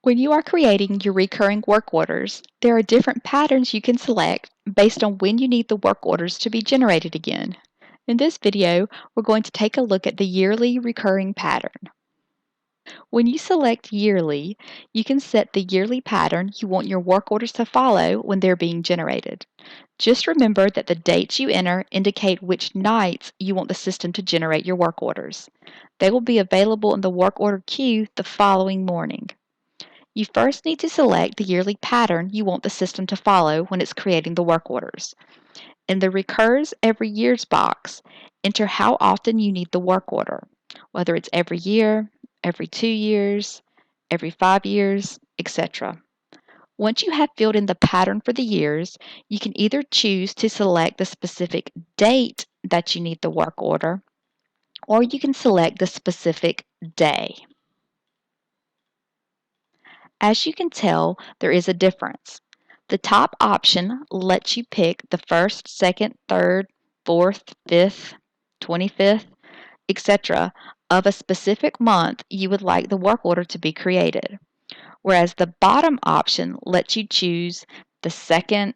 When you are creating your recurring work orders, there are different patterns you can select based on when you need the work orders to be generated again. In this video, we're going to take a look at the yearly recurring pattern. When you select yearly, you can set the yearly pattern you want your work orders to follow when they're being generated. Just remember that the dates you enter indicate which nights you want the system to generate your work orders. They will be available in the work order queue the following morning. You first need to select the yearly pattern you want the system to follow when it's creating the work orders. In the Recurs Every Years box, enter how often you need the work order, whether it's every year, every 2 years, every 5 years, etc. Once you have filled in the pattern for the years, you can either choose to select the specific date that you need the work order, or you can select the specific day. As you can tell, there is a difference. The top option lets you pick the 1st, 2nd, 3rd, 4th, 5th, 25th, etc. of a specific month you would like the work order to be created, whereas the bottom option lets you choose the 2nd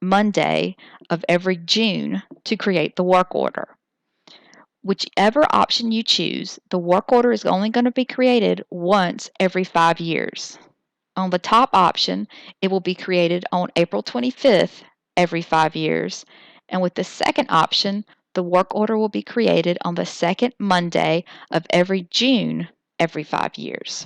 Monday of every June to create the work order. Whichever option you choose, the work order is only going to be created once every 5 years. On the top option, it will be created on April 25th every 5 years, and with the second option, the work order will be created on the second Monday of every June every 5 years.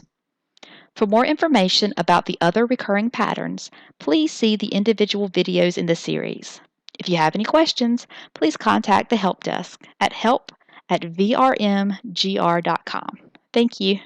For more information about the other recurring patterns, please see the individual videos in the series. If you have any questions, please contact the help desk at help@vrmgr.com. Thank you.